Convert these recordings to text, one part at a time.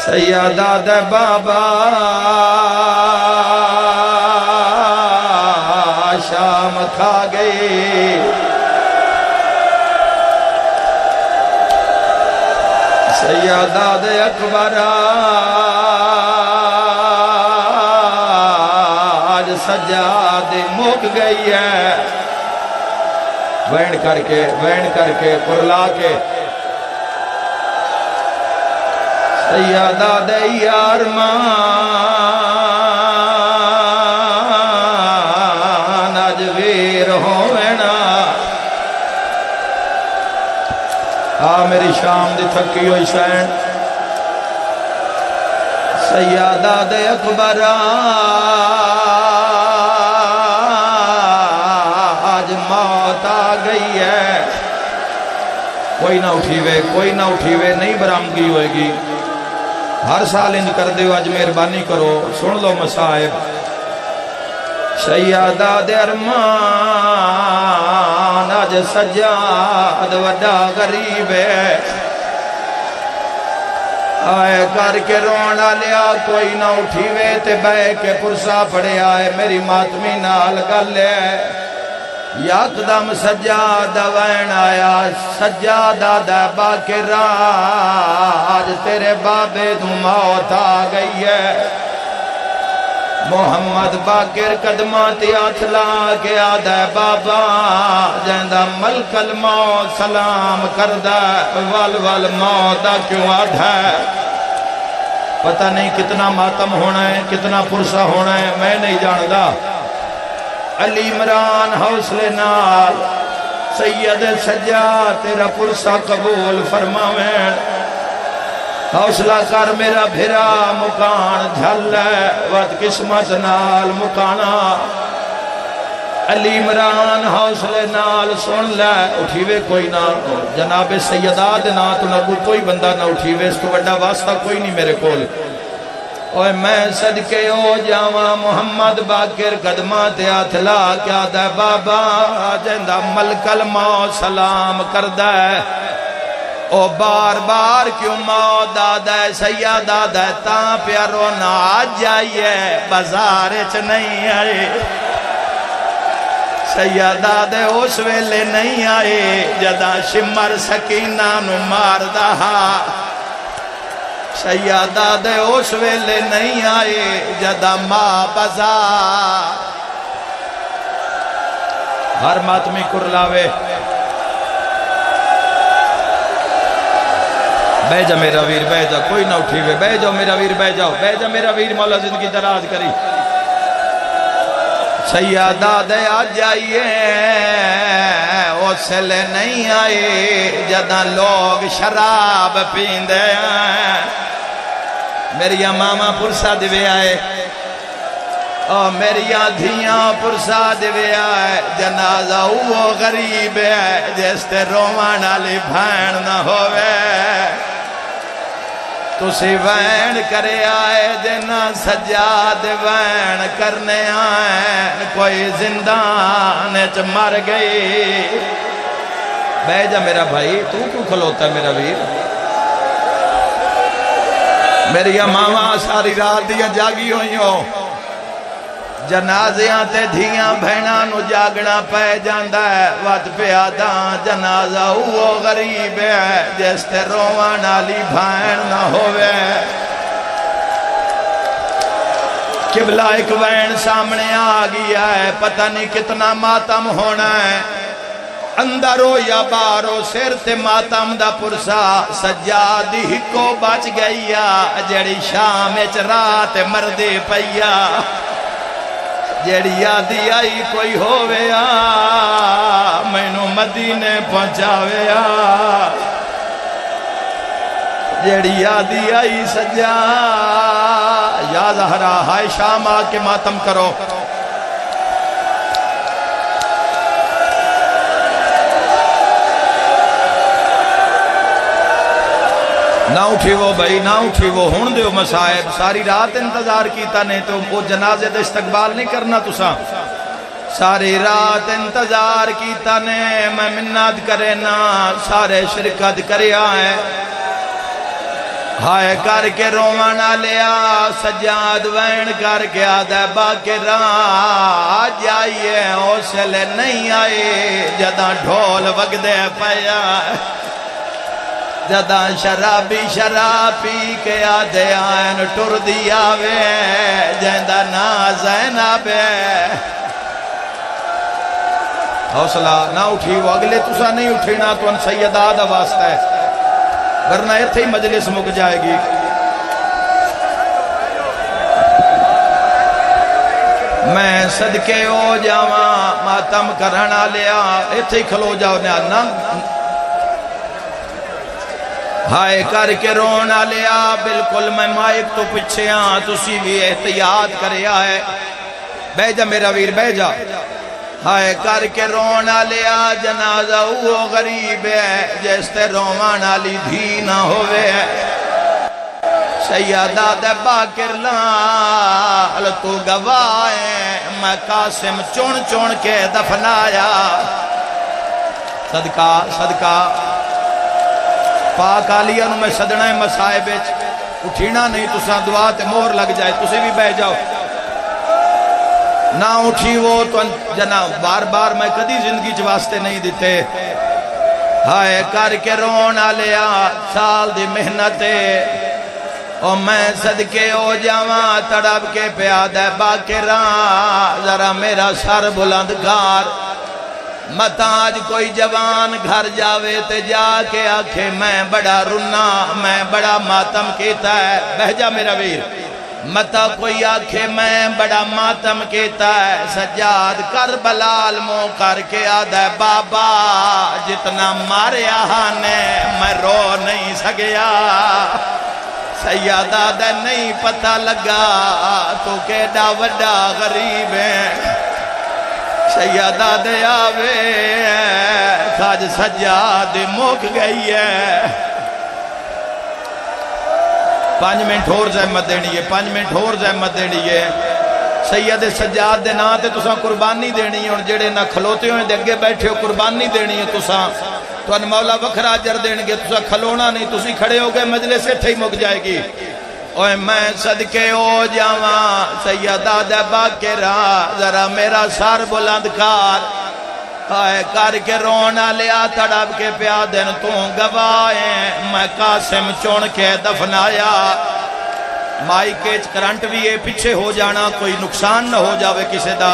سیدہ دے بابا شام کھا گئی سیدہ دے اکبر آج سجاد مک گئی ہے وین کر کے قرلا کے سیدہ دے یارمان آج ویر ہونا میری شام دی تھکی ہوئی سین سیدہ دے اکبر آج موت آ گئی ہے کوئی نہ اٹھیوے نہیں برآمدگی ہوئے گی ہر سال انج کر دیو آج مہربانی کرو سن لو مصائب سیدہ دے ارمان آج سجاد وڈا غریب ہے آئے کر کے رونا لیا کوئی نہ اٹھیوے تے بے کے پرسا پڑے آئے میری ماتمی نال گل ہے یکدم سجادہ وین آیا سجادہ دے باکر آج تیرے بابے تو موت آ گئی ہے محمد باکر قدماتی آتھلا کے آدھے بابا جہندہ ملک الموت سلام کردہ وال موتہ کیوں آدھا پتہ نہیں کتنا ماتم ہونا ہے کتنا پرسہ ہونا ہے میں نہیں جاندہ علی عمران حوصلے نال سید سجاد تیرا پرسہ قبول فرماویں حوصلہ کر میرا بھرا مکان جھل ہے وقت قسمت نال مکانا علی عمران حوصلے نال سن لے اٹھیوے کوئی نہ جناب سیدہ دے نا تو نہ کوئی بندہ نہ اٹھیوے اس کو بڑا واسطہ کوئی نہیں میرے کول اوہ میں صدقے ہو جاواں محمد باکر قدمات آتھلا کیا دے بابا جندہ ملک الموت سلام کردہ ہے او بار بار کیوں موت دادا ہے سیدہ دے تاں پیارو نہ آج جائیے بازار اچ نہیں آئے سیدہ دے اس ویلے نہیں آئے جدہ شمر سکینہ نو مار دہا سیدہ دے اس ویلے نہیں آئے جدہ ماں بازار ہر ماتمی کرلاوے بہ جا میرا ویر بہ جا کوئی نہ اٹھیوے بہ جاؤ میرا ویر بہ جاؤ بہ جا میرا ویر مولا زندگی دراز کری سیدہ دے آ جائیے اس لئے نہیں آئے جدہ لوگ شراب پیندے ہیں میری ماما پرسا دوے آئے میری دھیاں پرسا دوے آئے جنازہ وہ غریب ہے جس تے رومان علی بھین نہ ہوئے تو سی وین کرے آئے دینا سجاد وین کرنے آئے کوئی زندان چ مر گئی بہ جا میرا بھائی تو کیوں کھلوتا ہے میرا ویر میری ماما ساری رات دیا جاگی ہوئی ہو جنازیاں تے دھیاں بھیناں نو جاگنا پہ جاندہ ہے وقت پہ آدھاں جنازہ وہ غریب ہے جس تے روان علی بھین نہ ہوئے قبلہ ایک وین سامنے آگیا ہے پتہ نہیں کتنا ماتم ہونا ہے اندر ہو یا بارو سر تے ماتم دا پرسا سجادی کو بچ گئیا جڑی شام اچ رات مردے پیا جیڑی یادی آئی کوئی ہووے میں نو مدینے پہنچاوے جیڑی یادی آئی سجا یا زہرا ہائے شام آکے ماتم کرو نہ اٹھی وہ بھائی نہ اٹھی وہ ہون دیو مسائب ساری رات انتظار کیتا نہیں تو وہ جنازے دے استقبال نہیں کرنا تسا ساری رات انتظار کیتا نہیں میں منت کرے نا سارے شرکت کرے آئے ہائے کر کے رونا لیا سجاد وین کر کے آدھا باقرہ جائیے حوصلے نہیں آئے جدہ ڈھول وگدے پیا جدہ شرابی شراب پی کے آدھے آئین ٹر دیا وے جہندہ نا زینب حوصلہ نہ اٹھی وہ اگلے تسا نہیں اٹھینا تو ان سیدہ دا واسطہ ہے ورنہ ایتھے ہی مجلس مک جائے گی میں صدقے ہو جاواں ماتم کرنا لیا ایتھے ہی کھلو جاؤ نا ہائے کر کے رونا لیا بالکل میں مائک تو پچھے ہاں تسی بھی احتیاط کریا ہے بہ جا میرا ویر بہ جا ہائے کر کے رونا لیا جنازہ وہ غریب ہے جس تے رونا لی دھی نہ ہوئے سیدہ دے باقر لال تو گواہ میں قاسم چون چون کے دفنایا صدقہ صدقہ پاک آلیہ نو میں صدنہ مسائب اٹھینا نہیں تساں دعا تے مہر لگ جائے تسی بھی بہ جاؤ نہ اٹھی وہ تو جناب بار بار میں کدی زندگی جواستے نہیں دیتے ہائے کر کے رونا لیا سال دی محنتے اور میں صدقے ہو جاواں تڑپ کے پیادہ باقران ذرا میرا سر بلند گار مت آج کوئی جوان گھر جاوے تے جا کے آکھے میں بڑا رنا میں بڑا ماتم کیتا ہے بہ جا میرا ویر متا کوئی آکھے میں بڑا ماتم کیتا ہے سجاد کربلال مو کر کے آدھا بابا جتنا ماریا نے میں رو نہیں سکیا سیادہ دے نہیں پتہ لگا تو کیڑا وڈا غریب ہے سیادہ دے آوے خاج سجاد موک گئی ہے 5 منٹ اور زحمت دینی ہے 5 منٹ اور زحمت دینی ہے سید سجاد دے نا تے تساں قربانی دینی ہے اور جڑے نہ کھلوتے ہوئے دے اگے بیٹھے ہو قربانی دینی ہے تساں تو ان مولا وکھرا اجر دین گے تساں کھلونا نہیں تسی کھڑے ہو گئے مجلس سے ٹھئی مک جائے گی اوہ میں صدقے ہو جاواں سیدہ دے باقرہ ذرا میرا سر بلند کار ہائے کر کے رونا لیا تڑپ کے پیادن تو گواہیں میں قاسم چون کے دفنایا مائی کیچ کرنٹ بھی ہے پیچھے ہو جانا کوئی نقصان نہ ہو جاوے کسے دا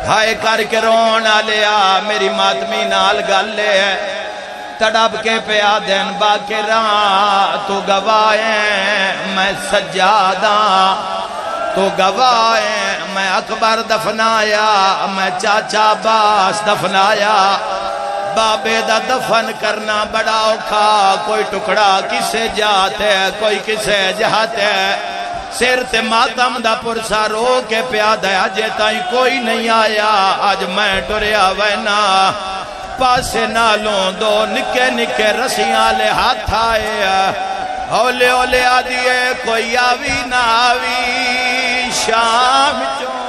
ہائے کر کے رونا لیا میری ماتمی نال گل لے تڑپ کے پیادن باقران تو گواہیں میں سجادہ تو گواہیں میں اکبر دفنایا میں چاچا باس دفنایا بابے دا دفن کرنا بڑا اوکھا کوئی ٹکڑا کسے جاتے کوئی کسے جاتے سر تے ماتم دا پرسا رو کے پیادہ آجے تائیں کوئی نہیں آیا آج میں ٹریا وینا پاسے نالوں دو نکے نکے رسیاں لے ہاتھ آئے اولے اولے آدھیے کوئی آوی نہ آوی شام چون